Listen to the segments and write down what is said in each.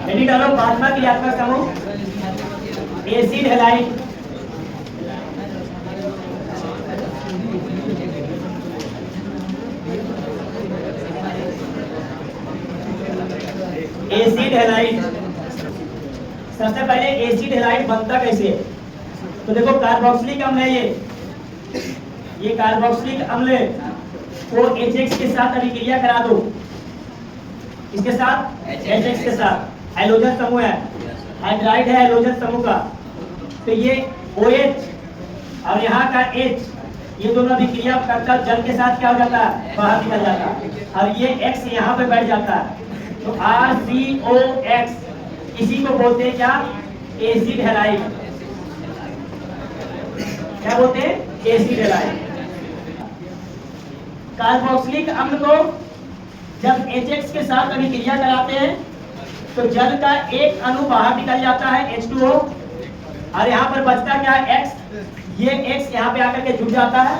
Heading डालो पांचवा क्रियात्मक समूह एसिड हैलाइड। Acid halide. सबसे पहले एसिड हैलाइड बनता कैसे है? तो देखो कार्बोक्सिलिक अम्ल है ये कार्बोक्सिलिक अम्ल को HX के साथ अभिक्रिया करा दो। इसके साथ HX के साथ हैलोजन समूह है, हाइड्राइड है हैलोजन समूह का। तो ये OH और यहाँ का H, ये दोनों अभिक्रिया करता जल के साथ क्या हो जाता है? बाहर निकल जाता है। और ये X यहाँ पे बैठ जाता है, तो RCOX, इसी को बोलते हैं क्या? Acid halide. क्या बोलते हैं? Acid halide. कार्बोक्सिलिक अम्ल को जब HX के साथ अभिक्रिया कराते हैं तो जल का एक अणु बाहर निकल जाता है H2O, और यहाँ पर बचता क्या? X। ये X यहाँ पे आकर के जुड़ जाता है,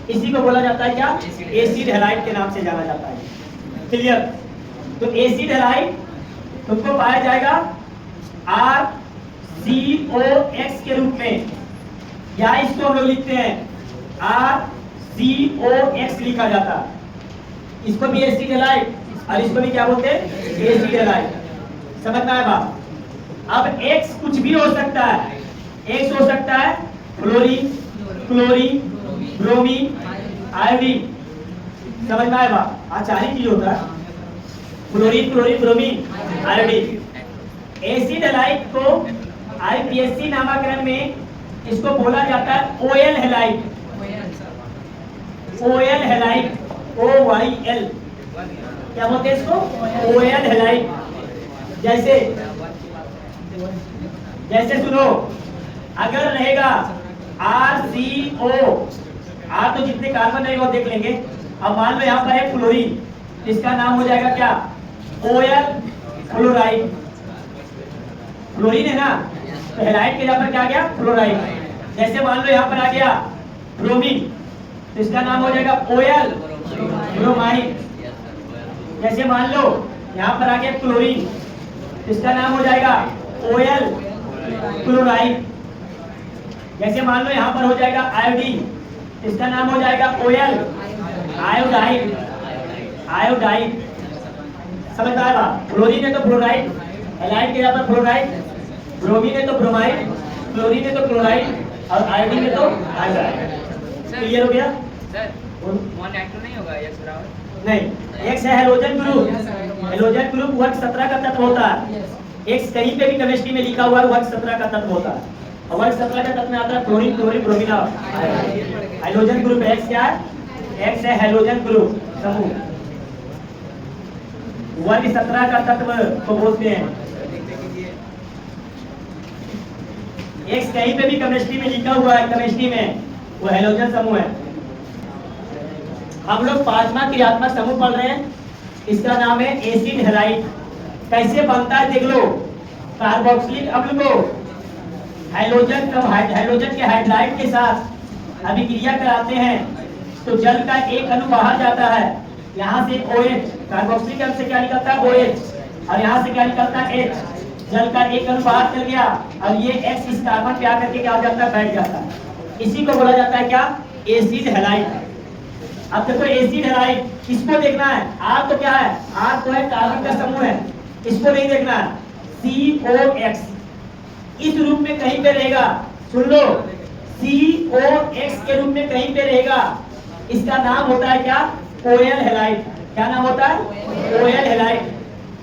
इसी को बोला जाता है क्या? एसिड हैलाइड के नाम से जाना जाता है। क्लियर? तो एसिड हैलाइड तुमको पाया जाएगा RCOX के रूप में, या इसको हम लोग लिखते हैं RCOX लिखा जाता है। इसको भी एसिड हैलाइड और इसको भी क्या बोलते हैं? Acid halide. समझ में आया बात? अब X कुछ भी हो सकता है। X हो सकता है फ्लोरीन, क्लोरीन, ब्रोमीन, आयोडीन। समझ में आया बात? चार ही चीज होता है, fluorine, chlorine, bromine, iodine. Acid halide को IPSC नामकरण में इसको बोला जाता है OL halide. OL halide, OYL, क्या बोलते हैं इसको? OL halide. जैसे सुनो, अगर रहेगा RCO, R तो जितने कार्बन रहेगा वो देख लेंगे। अब मान लो यहाँ पर है फ्लोरीन, इसका नाम हो जाएगा क्या? OL fluoride. फ्लोरीन है ना, तो हैलाइड के यहाँ पर क्या आ गया? फ्लोराइड। जैसे मान लो यहाँ पर आ गया ब्रोमीन, तो इसका नाम हो जाएगा OL ब्रोमाइड। जैसे मान लो यहाँ पर आ गया क्लोरीन, इसका नाम हो जाएगा OL क्लोराइड। जैसे मान लो यहाँ पर हो जाएगा आयोडीन, इसका नाम हो जाएगा OL आयोडाइड। आयोडाइड। समझ आएगा? फ्लोरीन है तो फ्लोराइड, हैलाइड के यहाँ पर फ्लोराइड, ब्रोमीन है तो ब्रोमाइड, क्लोरीन है तो क्लोराइड, और आयोडीन है तो आयोडाइड। क्लियर हो गया? सर नहीं होगा X बराबर? नहीं, X है हैलोजन ग्रुप। हैलोजन ग्रुप वर्ग 17 का तत्व होता है। X कहीं पे भी केमिस्ट्री में लिखा हुआ है वर्ग 17 का तत्व होता है, और वर्ग 17 का तत्व में आता है chlorine, chlorine, bromine. Halogen group X क्या है? X है हैलोजन ग्रुप समूह, वर्ग 17 का तत्व को बोलते हैं। X कहीं पे भी केमिस्ट्री में लिखा हुआ है, केमिस्ट्री में, वो हैलोजन समूह है। हम लोग पांचवा क्रियात्मक समूह पढ़ रहे हैं, इसका नाम है एसिड हैलाइड। कैसे बनता है देख लो। कार्बोक्सिलिक अम्ल को हैलोजन के हाइड्राइड के साथ अभिक्रिया कराते हैं तो जल का एक अणु बाहर जाता है, यहाँ से OH, कार्बोक्सिलिक अम्ल से क्या निकलता है? OH, और यहाँ से क्या निकलता है? H। जल का एक अणु बाहर चल गया, और ये X इस कार्बन पे आकर के क्या हो जाता है? बैठ जाता है। इसी को बोला जाता है क्या? Acid halide. अब देखो एसिड हैलाइड, किसको देखना है? R तो क्या है? R तो है कार्बन का समूह है, इसको नहीं देखना है। COX इस रूप में कहीं पे रहेगा, सुन लो, COX के रूप में कहीं पे रहेगा, इसका नाम होता है क्या? OL halide. क्या नाम होता है? OL halide.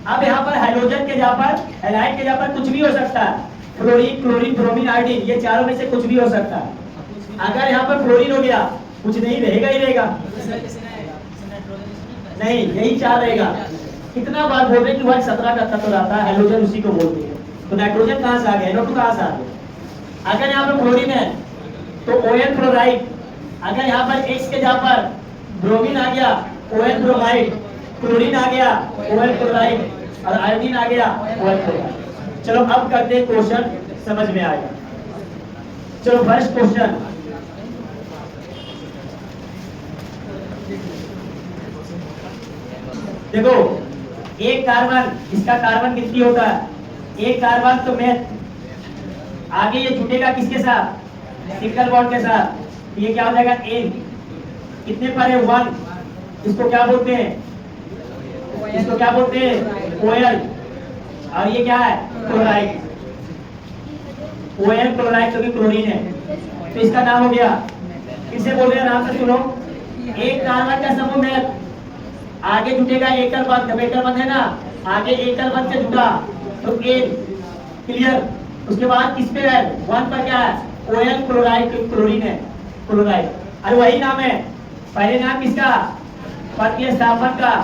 अब यहाँ पर हाइड्रोजन के जगह पर, हैलाइड के जगह पर कुछ भी हो सकता है, फ्लोरीन, क्लोरीन, ब्रोमीन, आयोडीन, ये चारों में से कुछ भी हो सकता है। अगर यहाँ पर फ्लोरीन हो गया, कुछ नहीं रहेगा ही रहेगा, नहीं, यही चार रहेगा। कितना बार बोल रहे कि वर्ग 17 का तत्व रहता है, हाइड्रोजन उसी को बोलते हैं। तो नाइट्रोजन कहाँ से आ गया? NO2 कहाँ से आ गया? अगर यहाँ पर फ्लोरीन है तो OL फ्लोराइड। अगर यहाँ पर X के जगह पर ब्रोमीन आ गया, OL ब्रोमाइड, क्लोरीन आ गया, OL क्लोराइड, और आयोडीन आ गया, OL क्लोराइड। चलो अब करते हैं क्वेश्चन, समझ में आएगा। चलो फर्स्ट क्वेश्चन, देखो एक कार्बन, इसका कार्बन कितनी होता है? एक कार्बन तो मेथ। आगे ये जुटेगा किसके साथ? सिंगल बॉन्ड के साथ। ये क्या हो जाएगा? एन। कितने पर है? 1। इसको क्या बोलते हैं? इसको क्या बोलते हैं? ओएल। और ये क्या है? क्लोराइड। ओएल क्लोराइड तो भी क्लोरीन है, तो इसका नाम हो गया। फिर से बोल रहे हैं, आराम से सुनो। एक कार्बन का समूह में आगे जुटेगा एकल बंध। जब एकल बंध है ना, आगे एकल बंध से जुड़ा तो एन। क्लियर? उसके बाद किस पे है? 1 पर क्या है? ओएल क्लोराइड, क्लोरीन है, क्लोराइड। अरे वही नाम है। पहले नाम किसका? प्रतिस्थापन का।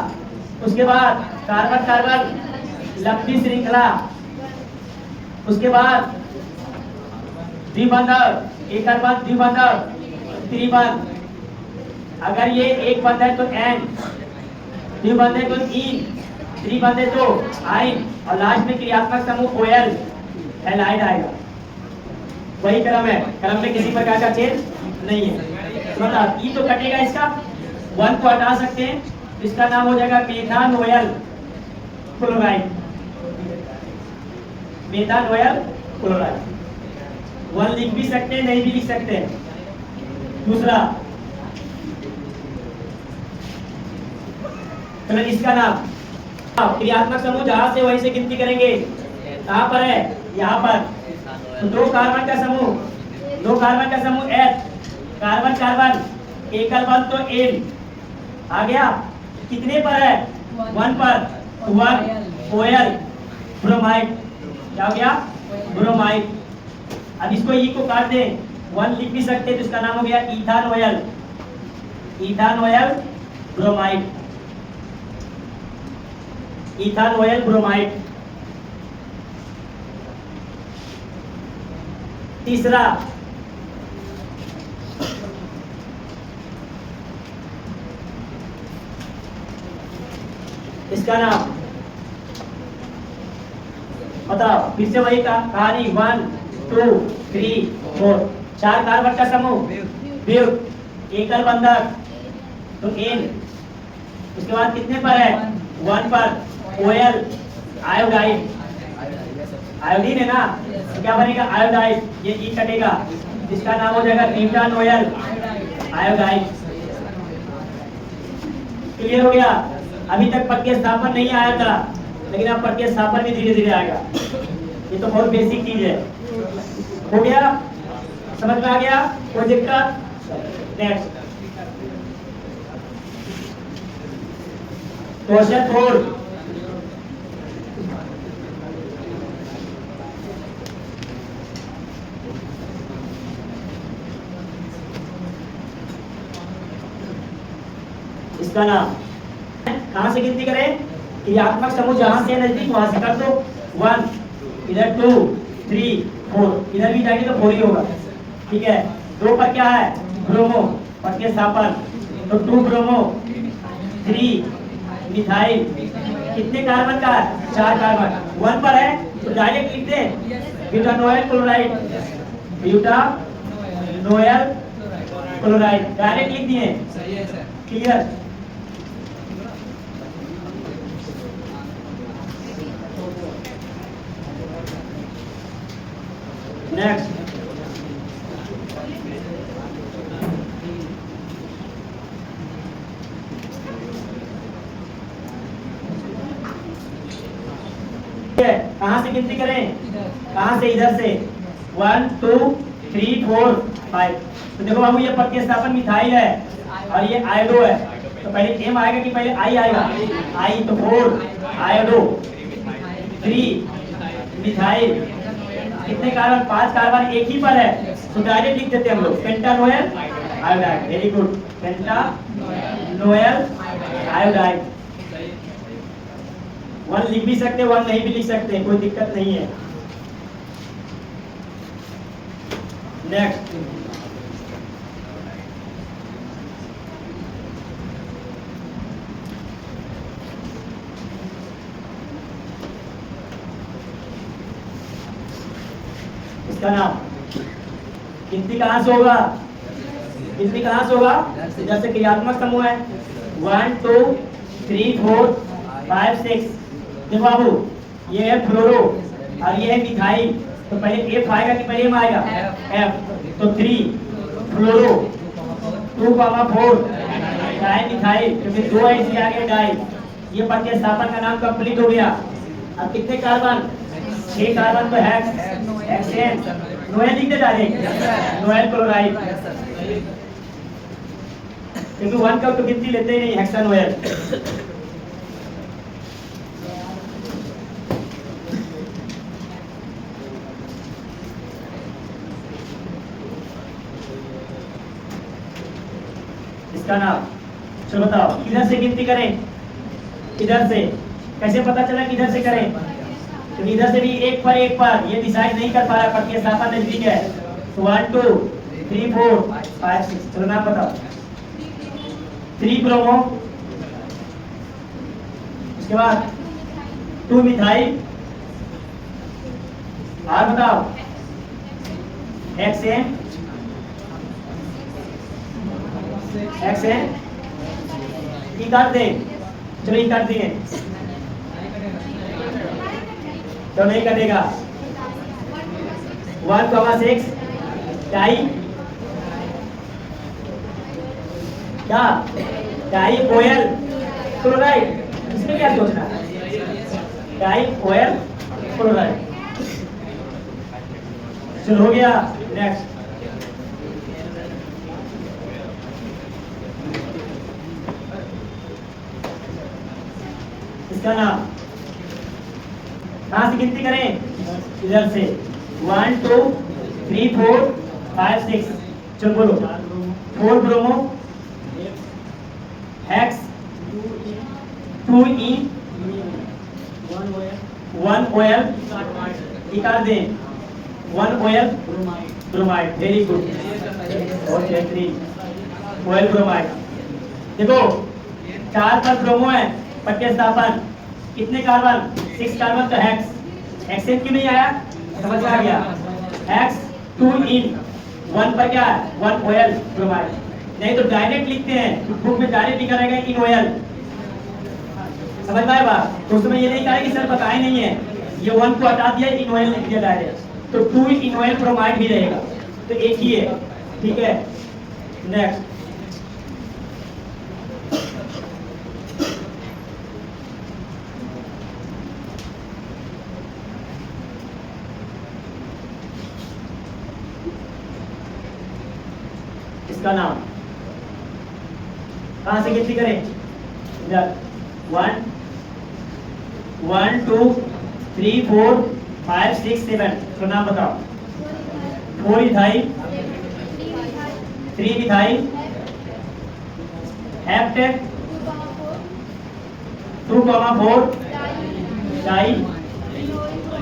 उसके बाद कार्बन कार्बन लंबी श्रृंखला। उसके बाद द्विबंधक, एकल बंध, द्विबंधक, त्रिबंध। अगर ये एक बंध है तो एन, द्विबंध है तो इन, त्रिबंध है तो आइन, और लास्ट में क्रियात्मक समूह ओएल, एलाइड आएगा। वही क्रम है, क्रम में किसी प्रकार का चेंज नहीं है। तो बता, ई तो कटेगा, इसका 1 को हटा सकते हैं, इसका नाम हो जाएगा मेथानोएल क्लोराइड। मेथानोएल क्लोराइड 1 लिख भी सकते हैं, नहीं भी लिख सकते हैं। दूसरा, चलो इसका नाम क्रियात्मक समूह जहां से वहीं से गिनती करेंगे। कहां पर है? यहाँ पर। तो 2 कार्बन का समूह, 2 कार्बन का समूह H, कार्बन कार्बन एकल बंध तो N आ गया। कितने पर है? 1 पर। 1 ओएल ब्रोमाइड। क्या हो गया? ब्रोमाइड। अब इसको ई को काट दें, 1 लिख भी सकते हैं, तो इसका नाम हो गया इथानोएल, इथानोएल ब्रोमाइड, इथानोएल ब्रोमाइड। तीसरा, इसका नाम बताओ। फिर से वही कहानी, 1 2 3 4। 4 कार्बन का समूह ब्यूट, एकल बंधक तो एन। उसके बाद कितने पर है? 1 पर। ओएल आयोडाइड, आयोडीन है ना, तो क्या बनेगा? आयोडाइड। ये ई कटेगा, इसका नाम हो जाएगा ब्यूटानोएल आयोडाइड। क्लियर हो गया? अभी तक प्रतिस्थापन नहीं आया था, लेकिन अब प्रतिस्थापन भी धीरे धीरे आएगा। ये तो बहुत बेसिक चीज है। हो गया? समझ में आ गया? कोई दिक्कत? Next question 4। इसका नाम कहां से गिनती करें? क्रियात्मक समूह जहां से नजदीक वहां से कर दो। 1, इधर 2 3 4, इधर भी जाएंगे तो 4 ही होगा। ठीक है? 2 पर क्या है? ब्रोमो, प्रतिस्थापन तो 2 ब्रोमो, 3 मिथाइल। कितने कार्बन का है? 4 कार्बन। 1 पर है तो डायरेक्ट लिख दे ब्यूटानोएल क्लोराइड, ब्यूटानोएल क्लोराइड डायरेक्ट लिख दिए। क्लियर? नेक्स्ट, कहां से गिनती करें? कहां से? इधर से। 1 2 3 4 5। तो देखो बाबू, ये प्रतिस्थापन मिथाइल है और ये आयोडो है, तो पहले एम आएगा कि पहले आई आएगा? आई। तो 4 आयोडो, 3 मिथाइल। कितने कार्बन? 5 कार्बन एक ही पर है, तो डायरेक्ट लिख देते हैं हम लोग pentanoyl iodide. Very good, pentanoyl iodide. 1 लिख भी सकते, 1 नहीं भी लिख सकते, कोई दिक्कत नहीं है। नेक्स्ट, इसका नाम गिनती कहां से होगा? गिनती कहां से होगा? जैसे क्रियात्मक समूह है 1 2 3 4 5 6। देखो बाबू, ये है फ्लोरो, और ये है मिथाइल, तो पहले एफ आएगा कि पहले एम आएगा? एफ। तो 3 फ्लोरो, 2,4 डाई मिथाइल, तो फिर 2 ऐसे आ गए डाई। ये प्रतिस्थापन का नाम कंप्लीट हो गया। अब कितने कार्बन? 6 कार्बन तो हेक्सेन। नोएल लिख दे डायरेक्ट, नोएल क्लोराइड, क्योंकि 1 का तो गिनती लेते ही नहीं, हेक्सानोएल। इसका नाम, चलो बताओ किधर से गिनती करें? इधर से। कैसे पता चला किधर से करें? तो इधर से भी एक पर ये डिसाइड नहीं कर पा रहा, प्रतिस्थापन नजदीक है। तो 1 2 3 4 5 6, चलो नाम बताओ। 3 ब्रोमो, उसके बाद 2 मिथाइल, और बताओ हेक्सेन, हेक्सेन ई कर दे, चलो ई कर दिए, तो नहीं कटेगा। 1,6 डाई, क्या डाई ऑयल क्लोराइड, इसमें क्या सोचना है? डाई ऑयल क्लोराइड, चलो हो गया। नेक्स्ट, इसका नाम, कहां से गिनती करें? इधर से। 1 2 3 4 5 6, चलो बोलो। 4 ब्रोमो, हेक्स, 2 ई, 1 ऑयल, निकाल दें 1 oil bromide, very good. Okay 3 oil bromide. देखो 4 पर ब्रोमो है, प्रतिस्थापन कितने कार्बन? 6 कार्बन, तो हेक्सेन क्यों नहीं आया? समझ में आ गया। हेक्स 2 इन, 1 पर क्या है? 1 ऑयल ब्रोमाइड। नहीं तो डायरेक्ट लिखते हैं, बुक में डायरेक्ट लिखा रहेगा इन ऑयल। समझ में आया बात? तो उसमें ये नहीं कहा कि सर बताए नहीं है, ये 1 को हटा दिया, इन ऑयल लिख दिया डायरेक्ट, तो 2 इन ऑयल ब्रोमाइड भी रहेगा, तो एक ही है। ठीक है, नेक्स्ट, इसका नाम, कहां से गिनती करें? इधर 1 2 3 4 5 6 7, तो नाम बताओ। 4 इथाइल, 3 मिथाइल, हेप्टेट, 2,4 डाई,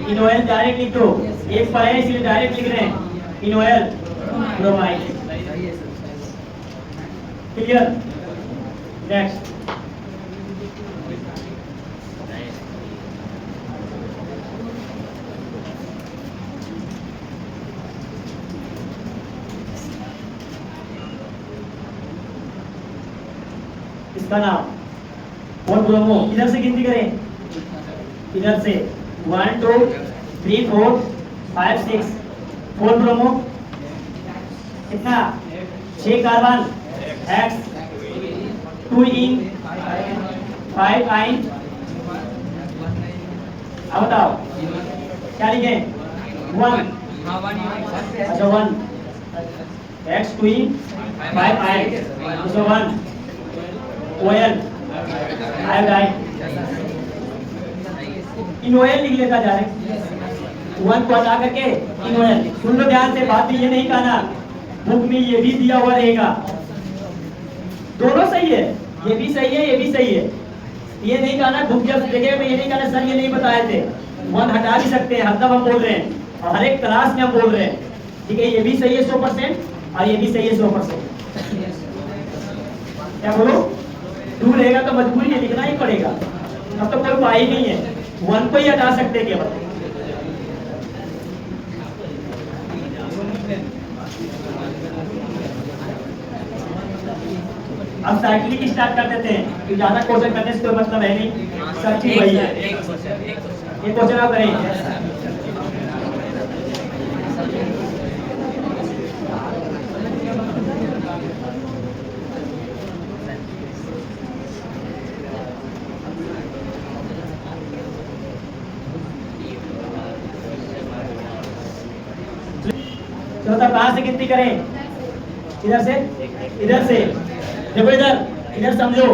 इनोएल, डायरेक्ट लिख दो, एक पर है इसलिए डायरेक्ट लिख रहे हैं, इनोएल ब्रोमाइड। क्लियर? नेक्स्ट, इसका नाम, 4 ब्रोमो, इधर से गिनती करें, इधर से 1 2 3 4 5 6, 4 ब्रोमो, कितना? 6 कार्बन, हेक्स, 2 इन, 5 आइन। अब बताओ क्या लिखे? 1, अच्छा 1, हेक्स, 2 इन, 5 आइन, तो 1 ऑयल, आयोडाइन, इनोएल लिख लेता जा रहे, 1 को हटा करके इनोएल। सुन लो ध्यान से, बात भी ये नहीं कहना बुक में ये भी दिया हुआ रहेगा, दोनों सही है, ये भी सही है, ये भी सही है। ये नहीं कहना बुक जब देखेगा ये नहीं कहना सर ये नहीं बताए थे, 1 हटा भी सकते हैं, हरदम हम बोल रहे हैं और हर एक क्लास में हम बोल रहे हैं। ठीक है, ये भी सही है 100% और ये भी सही है 100%। क्या बोलो? दूर रहेगा तो मजबूरी ये लिखना ही पड़ेगा, अब तो कोई उपाय ही नहीं है, 1 को ही हटा सकते हैं केवल। अब साइक्लिक स्टार्ट कर देते हैं, तो ज्यादा क्वेश्चन करने से कोई मतलब है नहीं, सब चीज वही है। ये क्वेश्चन आप करें। चलो तब कहां से गिनती करें? इधर से, इधर से। देखो इधर समझो,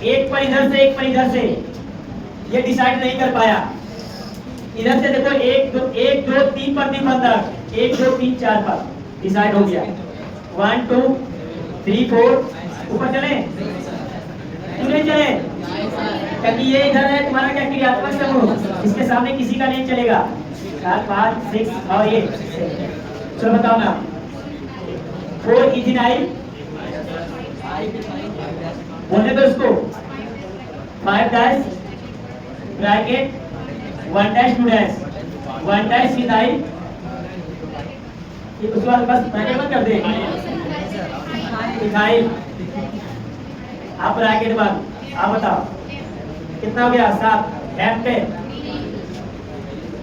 एक पर इधर से एक पर इधर से, ये डिसाइड नहीं कर पाया। इधर से देखो 1 2 3 पर 3 बंधक, 1 2 3 4 पर डिसाइड हो गया। 1 2 3 4 ऊपर चले, क्यों नहीं चले? क्योंकि ये इधर है तुम्हारा क्या क्रियात्मक समूह, इसके सामने किसी का नहीं चलेगा। 4 5 6 और ये, चलो बताओ ना। 4 इथिनाइल बोलने दो इसको। 5 dash bracket 1 dash 2 dash 1 dash ethyl, उसके बाद बस ब्रैकेट मत कर दे, इथाइल आप ब्रैकेट बंद। आप बताओ कितना हो गया? 7 डैश पे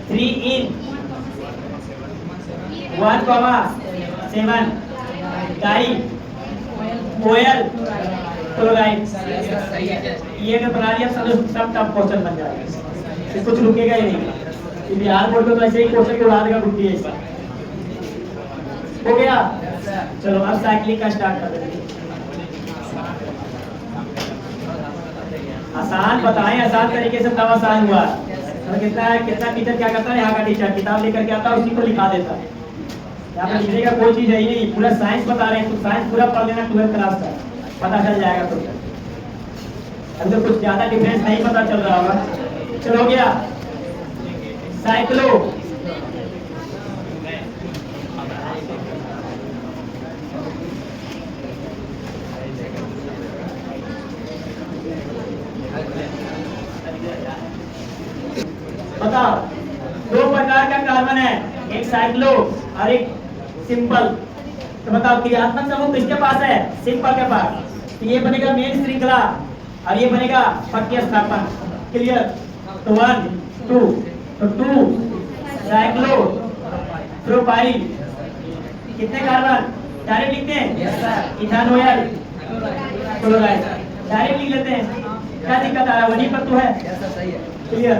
3 इन 1 7 डाई ओयल क्लोराइड। ये अगर बना लिया सब टफ क्वेश्चन बन जाएगा, कुछ रुकेगा ही नहीं। बिहार बोर्ड में तो ऐसे ही क्वेश्चन के उड़ा देगा गुट्टी है इसका। हो गया? चलो अब साइक्लिंग का स्टार्ट कर देते हैं। आसान बताएं, आसान तरीके से तब आसान हुआ। तो कितना टीचर क्या करता है, यहाँ का टीचर किताब लेकर के आता है, उसी को लिखा देता है। यहाँ पर लिखने का कोई चीज है ही नहीं, पूरा साइंस बता रहे हैं, तो साइंस पूरा पढ़ लेना 12th क्लास का, पता चल जाएगा। तो अभी तो कुछ ज्यादा डिफरेंस नहीं पता चल रहा होगा। चलो हो गया साइक्लो, बताओ 2 प्रकार का कार्बन है, एक साइक्लो और एक सिंपल। तो बताओ क्रियात्मक समूह किसके पास है? सिंपल के पास। तो ये बनेगा मेन श्रृंखला और ये बनेगा पक्के स्थापन। क्लियर? तो 1 2, तो 2 साइक्लो प्रोपाइल, कितने कार्बन? डायरेक्ट लिखते हैं इथानोल क्लोराइड, डायरेक्ट लिख लेते हैं। क्या दिक्कत आ रहा है? वहीं पर तो है। क्लियर?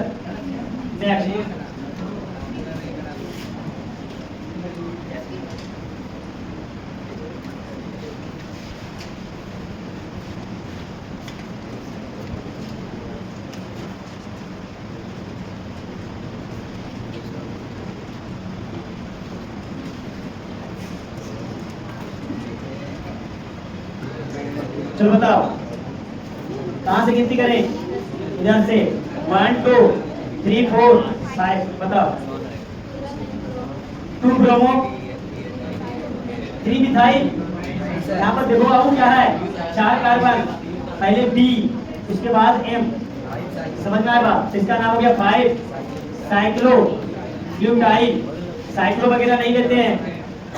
नेक्स्ट चलो बताओ कहां से गिनती करें? इधर से 1 2 3 4 5। बताओ 2 ब्रोमो 3 मिथाइल। यहाँ पर देखो अब क्या है? 4 कार्बन, पहले B उसके बाद M, समझ में आया बात? इसका नाम हो गया 5 साइक्लो ब्यूटाइल। साइक्लो वगैरह नहीं लेते हैं,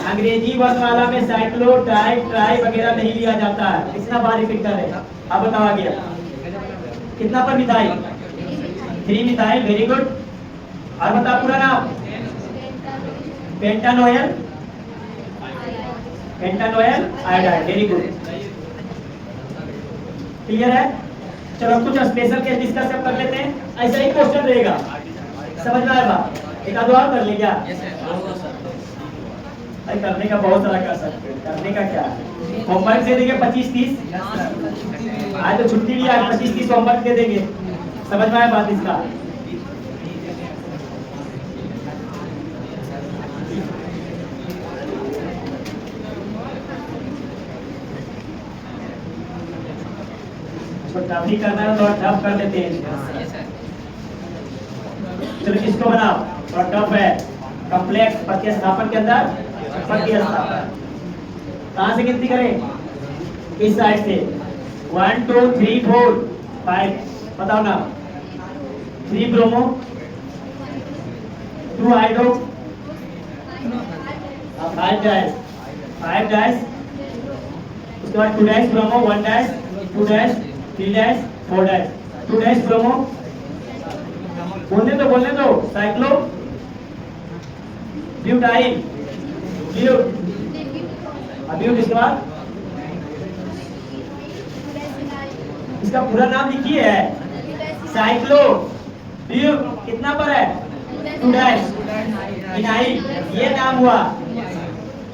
अंग्रेजी वर्णमाला में साइक्लो ट्राई वगैरह नहीं लिया जाता है। इतना बार रिपीट कर रहे हैं। अब बताओ आ गया कितना पर मिथाइल? 3 methyl, very good. और बताओ पूरा नाम? पेंटानोयल आयोडाइड, वेरी गुड। क्लियर है? चलो कुछ स्पेशल केस डिस्कस कर लेते हैं, ऐसा ही क्वेश्चन रहेगा, समझ में आया बात? एक आध और कर ले क्या? भाई करने का बहुत सारा कर सकते हैं, करने का क्या है? होमवर्क दे देंगे 25-30, आज तो छुट्टी भी है, 25-30 होमवर्क दे देंगे। समझ में आया बात इसका? तो टफ ही करना है तो टफ कर लेते हैं। चलो इसको बनाओ, और टफ है कॉम्प्लेक्स पक्के स्थापन के अंदर पक्के स्थापन। कहां से गिनती करें? इस साइड से 1 2 3 4 5। बताओ ना। 3 ब्रोमो 2 हाइड्रो 5 डैश, उसके बाद 2 dash bromo 1 dash 2 dash 3 dash 4 dash 2 dash bromo बोलने दो। साइक्लो ब्यूटाइल ब्यूट, ब्यूट इसके बाद इसका पूरा नाम लिखिए है साइक्लो ब्यूट, कितना पर है 2' इनाइल, ये नाम हुआ।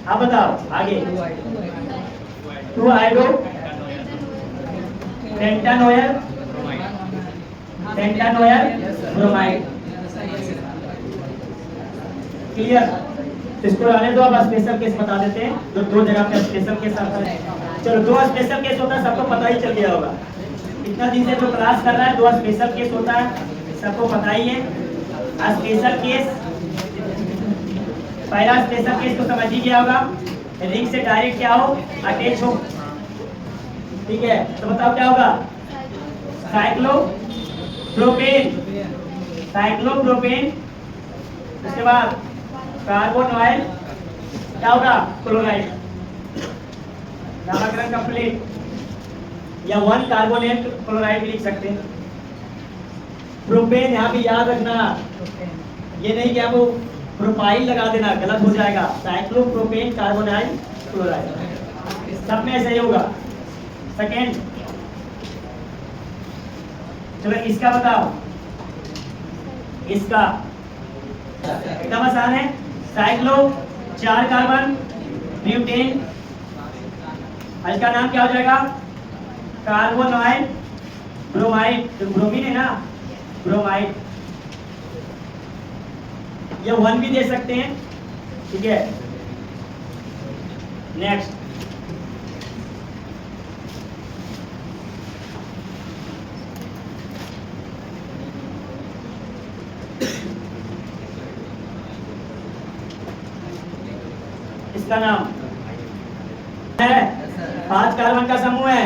अब बताओ आगे 2' पेंटानोयल ब्रोमाइड, क्लियर। इसको आने दो, अब स्पेशल केस बता देते हैं। जो दो जगह पे स्पेशल केस आता है, चलो 2 स्पेशल केस होता है, सबको पता ही चल गया होगा। इतना दिन से जो क्लास कर रहा है 2 स्पेशल केस होता है, सबको पता ही है। स्पेशल केस, पहला स्पेशल केस तो समझ ही गया होगा, रिंग से डायरेक्ट क्या हो, अटैच हो, ठीक है। तो बताओ क्या होगा, साइक्लोप्रोपेन, उसके बाद कार्बोनॉइल, क्या होगा क्लोराइड, नामकरण कंप्लीट, या 1 कार्बोनेट क्लोराइड भी लिख सकते हैं। प्रोपेन यहाँ भी याद रखना, ये नहीं कि आपको प्रोपाइल लगा देना, गलत हो जाएगा। साइक्लोप्रोपेन कार्बोनाइल क्लोराइड, सब में ऐसा ही होगा। सेकेंड, चलो इसका बताओ, इसका एकदम आसान है। साइक्लो 4 कार्बन ब्यूटेन, इसका नाम क्या हो जाएगा, कार्बोनॉइल ब्रोमाइड, जो ब्रोमीन है ना, ब्रोमाइड। ये 1 भी दे सकते हैं, ठीक है। नेक्स्ट, इसका नाम है 5 कार्बन का समूह है,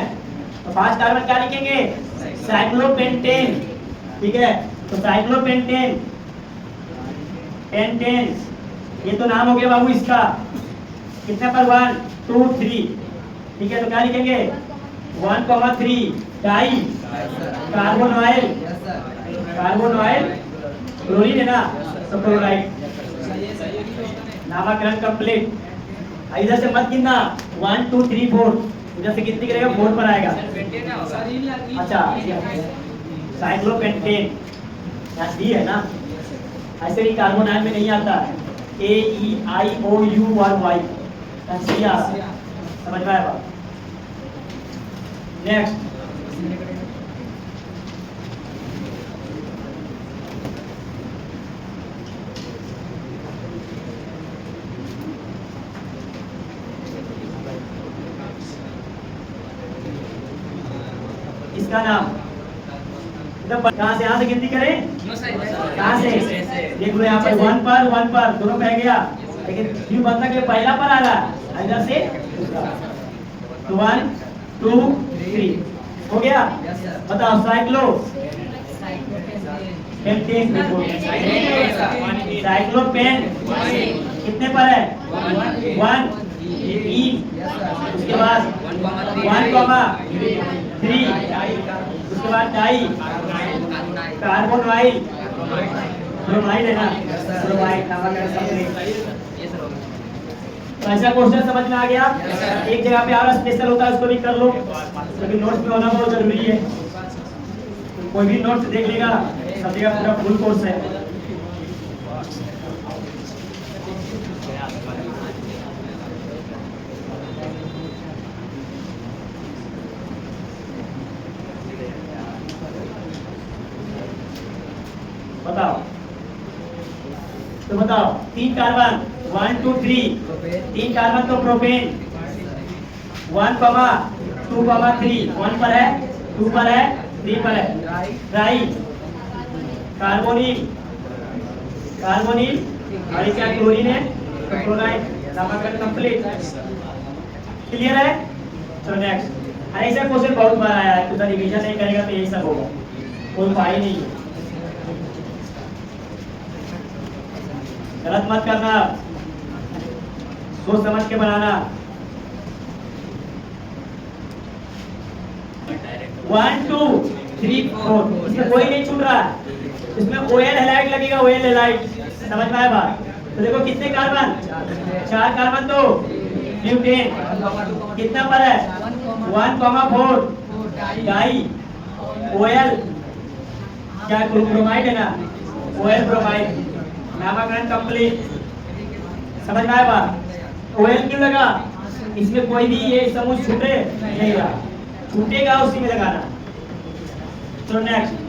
तो 5 कार्बन क्या लिखेंगे, साइक्लोपेंटेन, ठीक है। तो साइक्लोपेंटेन, पेंटेन, ये तो नाम हो गया बाबू इसका, कितने पर 1 2 3, ठीक है। तो क्या लिखेंगे 1,3 डाई कार्बोनॉइल, क्लोरीन है ना, तो क्लोराइड, नामकरण कंप्लीट। इधर से मत गिनना, 1 2 3 4, इधर से गिनती करेगा 4 पर आएगा। अच्छा, साइक्लोपेंटेन यहाँ सी है ना, ऐसे ही कार्बोनाइल में नहीं आता, AEIOURY, सी आ रहा, समझ में आया। नेक्स्ट, इसका नाम, कहाँ से, यहाँ से गिनती करें, कहाँ से, देख लो यहाँ पर 1 पर दोनों कह गया, लेकिन क्यों बनता कि पहला पर आ रहा है, इधर से 1 2 3 हो गया। बताओ साइक्लो पेंटेन, साइक्लोपेन कितने पर है, 1 3, उसके बाद 1,3, उसके बाद डाई कार्बोनॉइल ब्रोमाइड है ना, ब्रोमाइड नामक कंप्लीट। तो ऐसा क्वेश्चन समझ में आ गया। एक जगह पे और स्पेशल होता है, उसको भी कर लो, क्योंकि नोट्स में होना बहुत जरूरी है। कोई भी नोट्स देख लेगा, सब जगह पूरा फुल कोर्स है। बताओ, तो बताओ 3 कार्बन 1 2 3, 3 कार्बन तो प्रोपेन, 1,2,3, 1 पर है, 2 पर है, 3 पर है, ट्राई कार्बोनिल, और क्या क्लोरीन है, क्लोराइड, नामकरण कंप्लीट। क्लियर है। तो नेक्स्ट, ऐसा क्वेश्चन बहुत बार आया है, तो रिवीजन नहीं करेगा तो यही सब होगा, कोई उपाय नहीं है। गलत मत करना, सोच समझ के बनाना। 1 2 3 4, इसमें कोई नहीं छूट रहा है, इसमें OL हैलाइड लगेगा, OL हैलाइड। समझ में आया बात? तो देखो कितने कार्बन, 4 कार्बन तो म्यूटेन कितना पर है 1,4 डाई OL क्या ब्रोमाइड है ना, OL ब्रोमाइड, नामकरण कंप्लीट। समझ में आया बात? OL क्यों लगा? इसमें कोई भी ये समूह छूटे नहीं रहा, छूटेगा उसी में लगाना। तो नेक्स्ट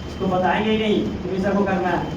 इसको बताएंगे ही नहीं, तुम्हें सबको करना है।